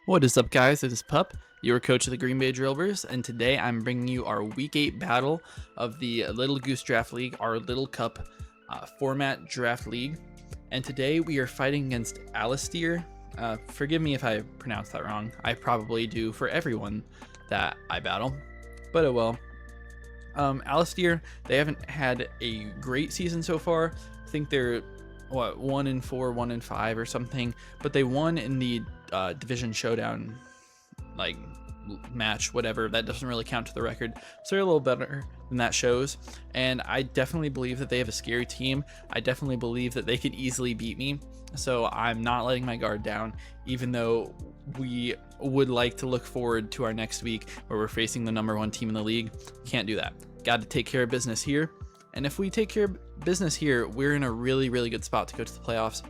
What is up, guys? It is Pup, your coach of the Green Bay Drillers, and today I'm bringing you our Week 8 battle of the Little Goose Draft League, our Little Cup format draft league. And today we are fighting against Alistair. Forgive me if I pronounced that wrong. I probably do for everyone that I battle, but oh well. Alistair, they haven't had a great season so far. I think they're 1-4, 1-5 or something, but they won in the division showdown like match, whatever. That doesn't really count to the record, so they're a little better than that shows. And I definitely believe that they have a scary team. I definitely believe that they could easily beat me, so I'm not letting my guard down, even though we would like to look forward to our next week where we're facing the number 1 team in the league. Can't do that. Got to take care of business here, and if we take care of business here, we're in a really good spot to go to the playoffs.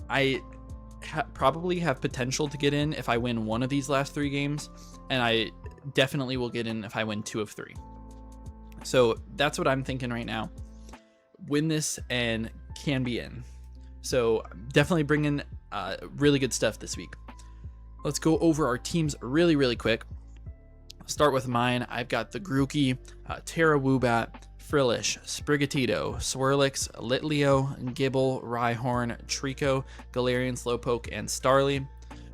I probably have potential to get in if I win one of these last 3 games, and I definitely will get in if I win 2 of 3. So that's what I'm thinking right now. Win this and can be in. So definitely bring in really good stuff this week. Let's go over our teams really quick. Start with mine. I've got the Grookey, Terra Woobat, Frillish, Sprigatito, Swirlix, Litleo, Gibble, Rhyhorn, Trico, Galarian Slowpoke, and Starly,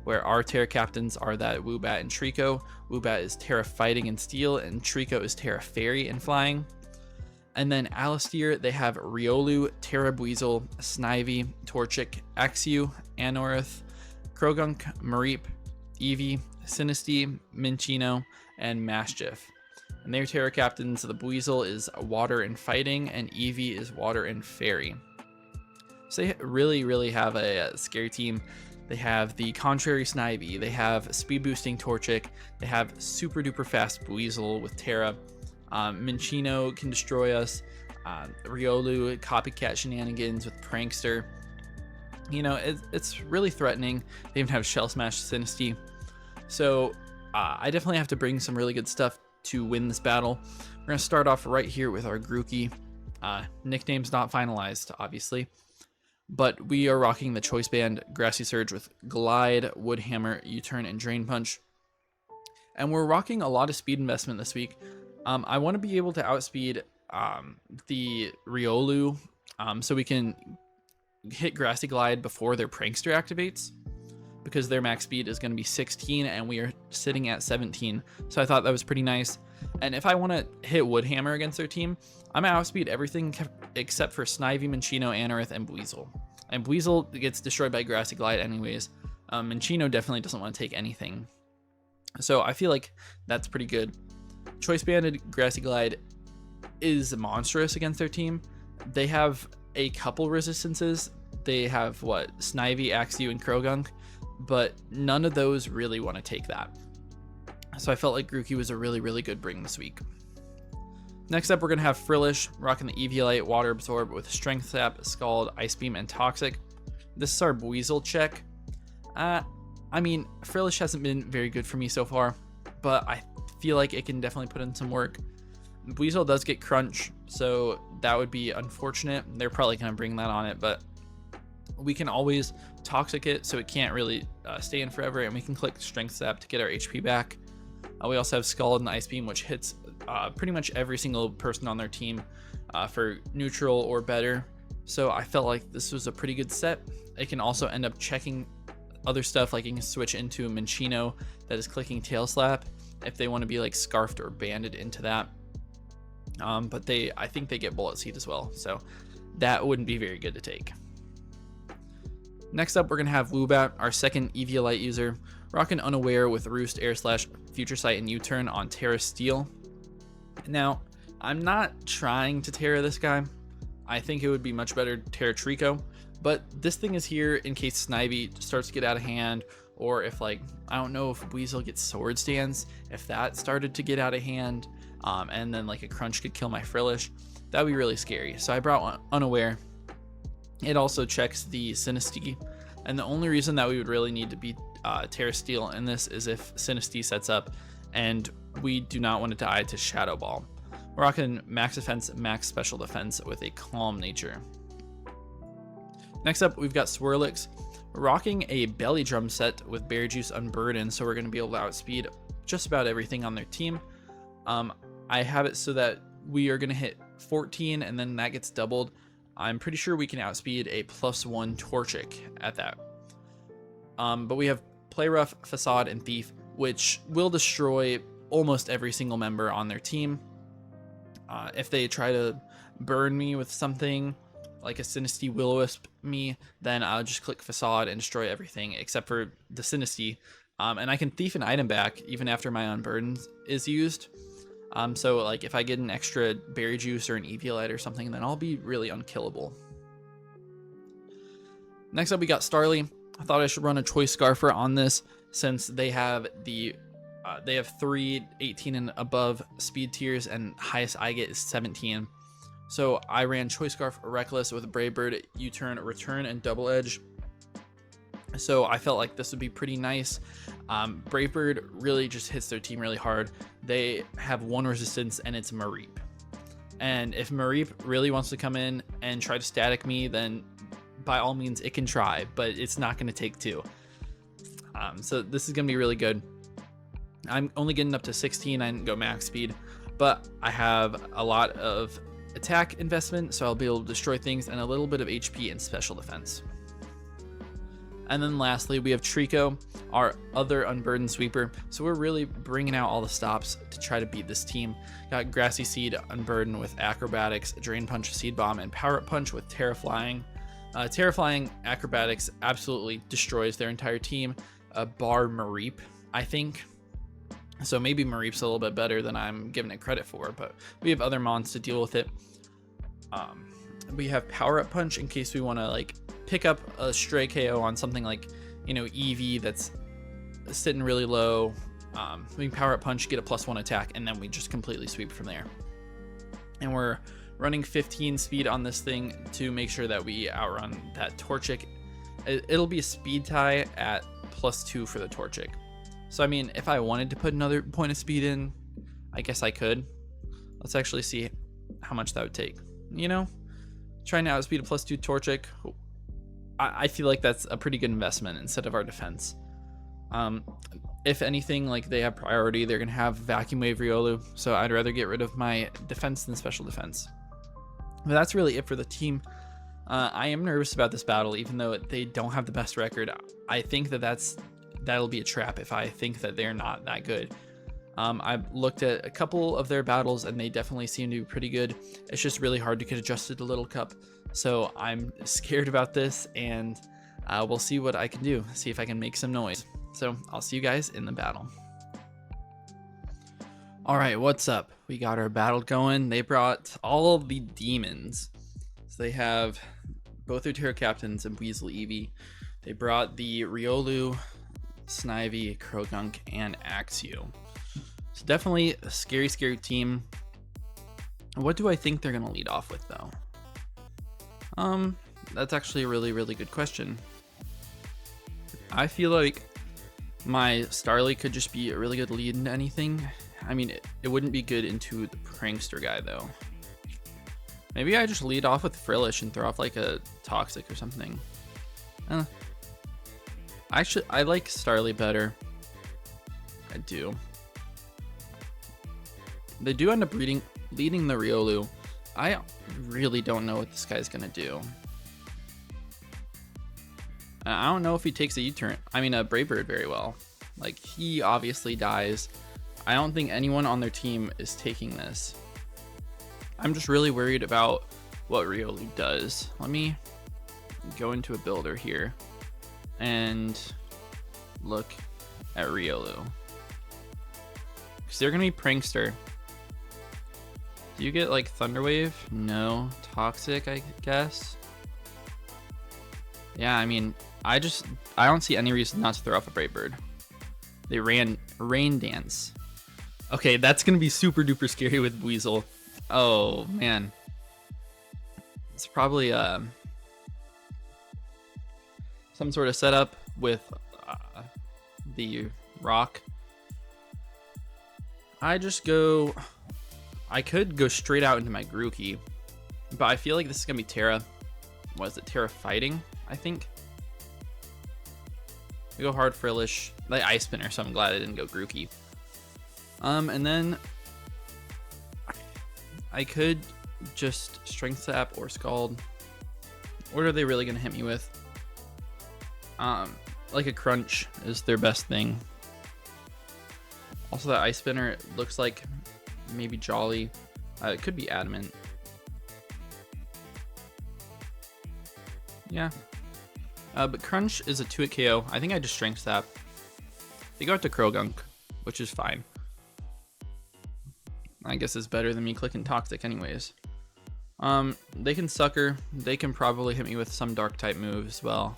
where our Terra captains are that Woobat and Trico. Woobat is Terra Fighting and Steel, and Trico is Terra Fairy and Flying. And then Alistair, they have Riolu, Terra Buizel, Snivy, Torchic, Axew, Anorith, Krogunk, Mareep, Eevee, Sinistea, Minccino, and Maschiff. And their Terra captains, the Buizel is Water and Fighting, and Eevee is Water and Fairy. So they really have a scary team. They have the Contrary Snivy, they have Speed Boosting Torchic, they have super duper fast Buizel with Terra. Minccino can destroy us. Riolu, Copycat Shenanigans with Prankster. You know, it's really threatening. They even have Shell Smash Sinistea. So I definitely have to bring some really good stuff to win this battle. We're going to start off right here with our Grookey. Nickname's not finalized, obviously, but we are rocking the Choice Band Grassy Surge with Glide, Wood Hammer, U-Turn, and Drain Punch. And we're rocking a lot of speed investment this week. I want to be able to outspeed the Riolu so we can hit Grassy Glide before their Prankster activates, because their max speed is going to be 16 and we are sitting at 17. So I thought that was pretty nice. And if I want to hit Woodhammer against their team, I'm going to outspeed everything except for Snivy, Minccino, Anorith, and Buizel. And Buizel gets destroyed by Grassy Glide anyways. Minccino definitely doesn't want to take anything. So I feel like that's pretty good. Choice Banded Grassy Glide is monstrous against their team. They have a couple resistances. They have Snivy, Axew, and Krogunk, but none of those really want to take that. So I felt like Grookey was a really good bring this week. Next up, we're going to have Frillish, rocking the Eviolite Water Absorb with Strength Sap, Scald, Ice Beam, and Toxic. This is our Buizel check. I mean, Frillish hasn't been very good for me so far, but I feel like it can definitely put in some work. Buizel does get Crunch, so that would be unfortunate. They're probably going to bring that on it, but we can always Toxic it so it can't really stay in forever, and we can click Strength Sap to get our HP back. We also have Scald and Ice Beam, which hits pretty much every single person on their team for neutral or better. So I felt like this was a pretty good set. It can also end up checking other stuff, like you can switch into a Minccino that is clicking Tail Slap if they want to be like Scarfed or Banded into that. But I think they get Bullet Seed as well, so that wouldn't be very good to take. Next up, we're going to have Woobat, our second Eviolite user, rocking Unaware with Roost, Air Slash, Future Sight, and U-Turn on Terra Steel. Now, I'm not trying to Terra this guy. I think it would be much better to Terra Trico, but this thing is here in case Snivy starts to get out of hand, or if I don't know if Buizel gets Sword Stance, if that started to get out of hand, and then a Crunch could kill my Frillish. That would be really scary. So I brought Unaware. It also checks the Sinistea, and the only reason that we would really need to be Terra Steel in this is if Sinistea sets up and we do not want to die to Shadow Ball. We're rocking max defense, max special defense with a calm nature. Next up, we've got Swirlix, rocking a belly drum set with Berry Juice Unburdened, so we're going to be able to outspeed just about everything on their team. I have it so that we are going to hit 14 and then that gets doubled. I'm pretty sure we can outspeed a +1 Torchic at that. But we have Play Rough, Facade, and Thief, which will destroy almost every single member on their team. If they try to burn me with something like a Sinisty Will-O-Wisp me, then I'll just click Facade and destroy everything except for the Sinisty. And I can Thief an item back even after my Unburden is used. So like if I get an extra Berry Juice or an Eviolite or something, then I'll be really unkillable. Next up, we got Starly. I thought I should run a Choice Scarfer on this since they have they have 3 18 and above speed tiers and highest I get is 17. So I ran Choice Scarf Reckless with Brave Bird, U-Turn, Return, and Double Edge. So I felt like this would be pretty nice. Brave Bird really just hits their team really hard. They have 1 resistance and it's Mareep. And if Mareep really wants to come in and try to static me, then by all means it can try, but it's not going to take 2. So this is going to be really good. I'm only getting up to 16. I didn't go max speed, but I have a lot of attack investment, so I'll be able to destroy things, and a little bit of HP and special defense. And then lastly, we have Trico, our other Unburdened sweeper. So we're really bringing out all the stops to try to beat this team. Got Grassy Seed Unburdened with Acrobatics, Drain Punch, Seed Bomb, and Power Up Punch with Terraflying. Terraflying Acrobatics absolutely destroys their entire team, bar Mareep, I think. So maybe Mareep's a little bit better than I'm giving it credit for, but we have other mons to deal with it. We have Power Up Punch in case we want to like pick up a stray KO on something like, you know, Eevee that's sitting really low. We can Power Up Punch, get a +1 attack, and then we just completely sweep from there. And we're running 15 speed on this thing to make sure that we outrun that Torchic. It'll be a speed tie at +2 for the Torchic. So I mean, if I wanted to put another point of speed in, I guess I could. Let's actually see how much that would take. You know, trying to outspeed a +2 Torchic, I feel like that's a pretty good investment instead of our defense. If anything, like they have priority, they're gonna have Vacuum Wave Riolu, so I'd rather get rid of my defense than special defense. But that's really it for the team. I am nervous about this battle, even though they don't have the best record. I think that'll be a trap if I think that they're not that good. I've looked at a couple of their battles and they definitely seem to be pretty good. It's just really hard to get adjusted to Little Cup. So I'm scared about this, and we'll see what I can do. See if I can make some noise. So I'll see you guys in the battle. All right, what's up? We got our battle going. They brought all of the demons. So they have both their Terra Captains and Weasel Eevee. They brought the Riolu, Snivy, Krogunk, and Axew. So definitely a scary, scary team. What do I think they're gonna lead off with though? That's actually a really, really good question. I feel like my Starly could just be a really good lead into anything. I mean, it wouldn't be good into the Prankster guy though. Maybe I just lead off with Frillish and throw off like a Toxic or something. Actually, I like Starly better. I do. They do end up leading the Riolu. I really don't know what this guy's gonna do. I don't know if he takes a U-turn. I mean, a Brave Bird very well. Like, he obviously dies. I don't think anyone on their team is taking this. I'm just really worried about what Riolu does. Let me go into a builder here and look at Riolu. Because they're going to be Prankster. Do you get like Thunder Wave? No. Toxic, I guess. Yeah, I mean, I don't see any reason not to throw off a Brave Bird. They ran Rain Dance. Okay, that's going to be super duper scary with Weasel. Oh, man. It's probably some sort of setup with the rock. I could go straight out into my Grookey, but I feel like this is going to be Terra. What is it? Terra Fighting, I think. We go hard Frillish, like Ice Spinner, so I'm glad I didn't go Grookey. And then I could just Strength Sap or Scald. What are they really gonna hit me with? Like a Crunch is their best thing. Also, that Ice Spinner, it looks like maybe Jolly. It could be Adamant. Yeah. But Crunch is a 2-hit KO. I think I just Strength Sap. They go out to Krogunk, which is fine. I guess it's better than me clicking Toxic anyways. They can Sucker. They can probably hit me with some Dark type move as well.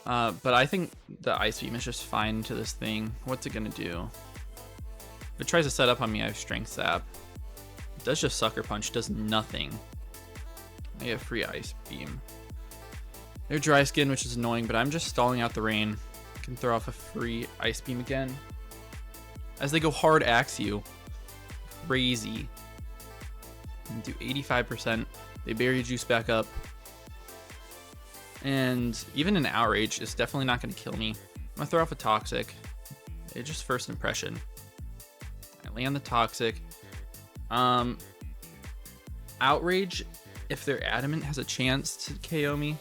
But I think the Ice Beam is just fine to this thing. What's it gonna do? If it tries to set up on me, I have Strength Sap. It does just Sucker Punch, does nothing. I get free Ice Beam. They're Dry Skin, which is annoying, but I'm just stalling out the rain. I can throw off a free Ice Beam again. As they go hard Axe you. Crazy. And do 85%. They bury Juice back up. And even an Outrage is definitely not going to kill me. I'm going to throw off a Toxic. It's just first impression. I land the Toxic. Outrage, if they're Adamant, has a chance to KO me.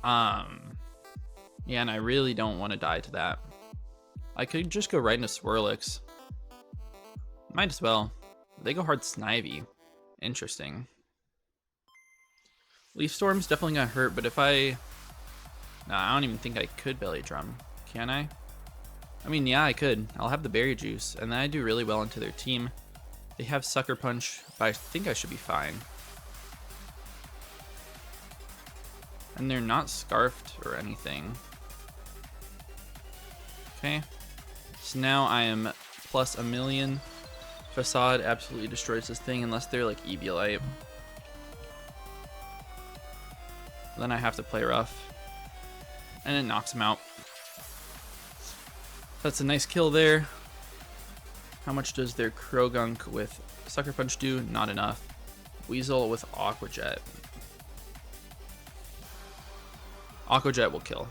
Yeah, and I really don't want to die to that. I could just go right into Swirlix. Might as well. They go hard Snivy. Interesting. Leaf Storm's definitely gonna hurt, but if I... Nah, I don't even think I could Belly Drum. Can I? I mean, yeah, I could. I'll have the Berry Juice, and then I do really well into their team. They have Sucker Punch, but I think I should be fine. And they're not Scarfed or anything. Okay. So now I am plus a million. Facade absolutely destroys this thing unless they're like Eviolite. Then I have to play rough. And it knocks him out. That's a nice kill there. How much does their Krogunk with Sucker Punch do? Not enough. Weasel with Aqua Jet. Aqua Jet will kill.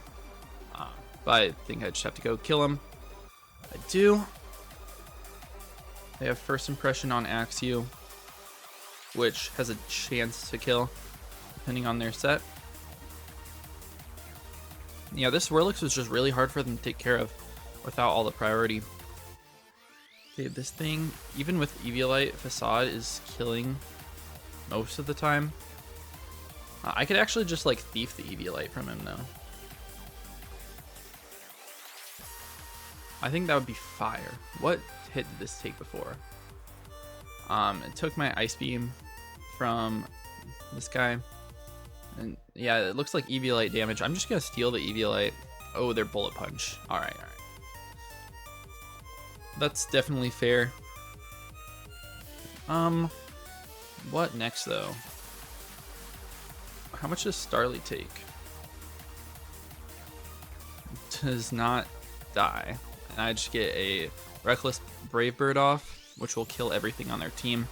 But I think I just have to go kill him. I do. They have first impression on Axew, which has a chance to kill, depending on their set. Yeah, this Swirlix was just really hard for them to take care of without all the priority. Okay, this thing, even with Eviolite, Facade is killing most of the time. I could actually just like thief the Eviolite from him though. I think that would be fire. What hit did this take before? It took my Ice Beam from this guy. And yeah, it looks like Eviolite damage. I'm just gonna steal the Eviolite. Oh, they're Bullet Punch. Alright, alright. That's definitely fair. What next though? How much does Starly take? Does not die. And I just get a Reckless Brave Bird off, which will kill everything on their team.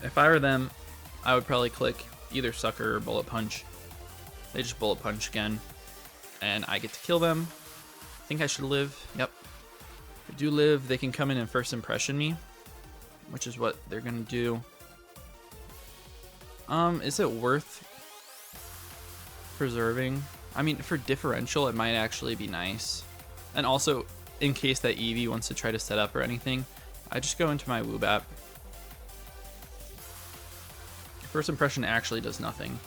If I were them, I would probably click either Sucker or Bullet Punch. They just Bullet Punch again, and I get to kill them. I think I should live. Yep. If I do live, they can come in and first impression me, which is what they're gonna do. Is it worth preserving? I mean, for differential, it might actually be nice. And also, in case that Eevee wants to try to set up or anything, I just go into my Woobat. First impression actually does nothing.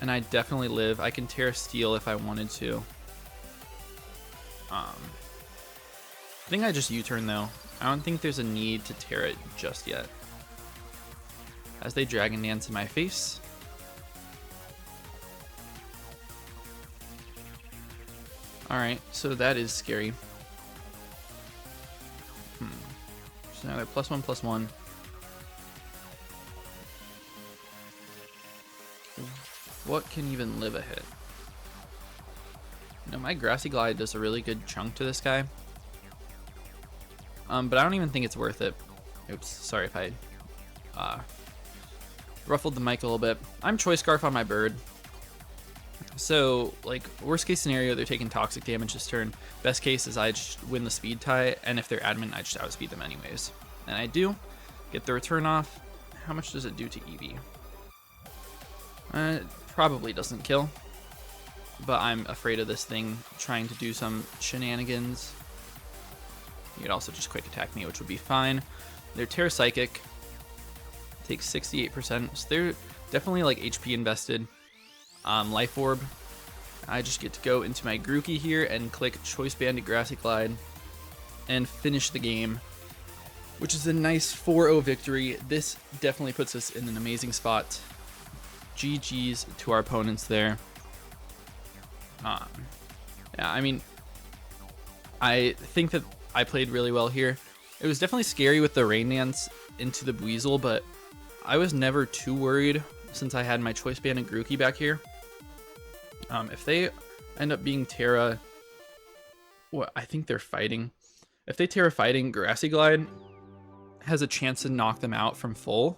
And I definitely live. I can Terra Steel if I wanted to. I think I just U-turn though. I don't think there's a need to tear it just yet. As they Dragon Dance in my face. Alright, so that is scary. So now they're +1/+1. What can even live a hit? No, my Grassy Glide does a really good chunk to this guy. But I don't even think it's worth it. Oops, sorry if I ruffled the mic a little bit. I'm Choice Scarf on my bird. So, like, worst case scenario, they're taking toxic damage this turn. Best case is I just win the speed tie, and if they're adamant, I just outspeed them anyways. And I do get the return off. How much does it do to Eevee? It probably doesn't kill, but I'm afraid of this thing trying to do some shenanigans. You could also just quick attack me, which would be fine. Their Terra Psychic takes 68%, so they're definitely like HP invested. Life Orb. I just get to go into my Grookey here and click Choice Banded Grassy Glide and finish the game, which is a nice 4-0 victory. This definitely puts us in an amazing spot. GG's to our opponents there. Yeah, I mean, I think that I played really well here. It was definitely scary with the Rain Dance into the Weasel, but I was never too worried since I had my Choice Banded Grookey back here. If they end up being Terra, what I think they're fighting. If they Terra fighting, Grassy Glide has a chance to knock them out from full,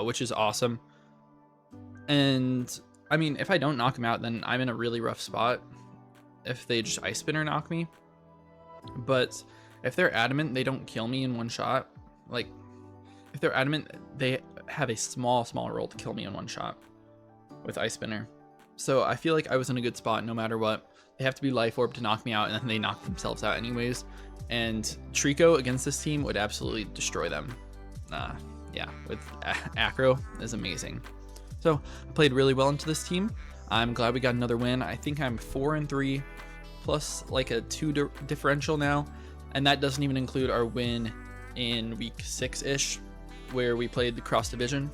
which is awesome. And I mean, if I don't knock them out, then I'm in a really rough spot if they just Ice Spin or knock me. But if they're adamant, they don't kill me in one shot. Like, if they're adamant, they have a small roll to kill me in one shot with Ice Spinner. So I feel like I was in a good spot no matter what. They have to be Life Orb to knock me out, and then they knock themselves out anyways. And Trico against this team would absolutely destroy them. Yeah, with Acro is amazing. So I played really well into this team. I'm glad we got another win. I think I'm 4-3 plus like a 2 differential now. And that doesn't even include our win in week 6-ish where we played the cross division.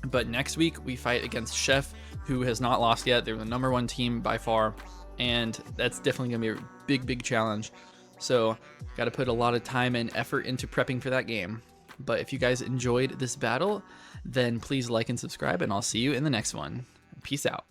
But next week we fight against Chef, who has not lost yet. They're the #1 team by far, and that's definitely gonna be a big challenge. So got to put a lot of time and effort into prepping for that game. But if you guys enjoyed this battle, then please like and subscribe, and I'll see you in the next one. Peace out.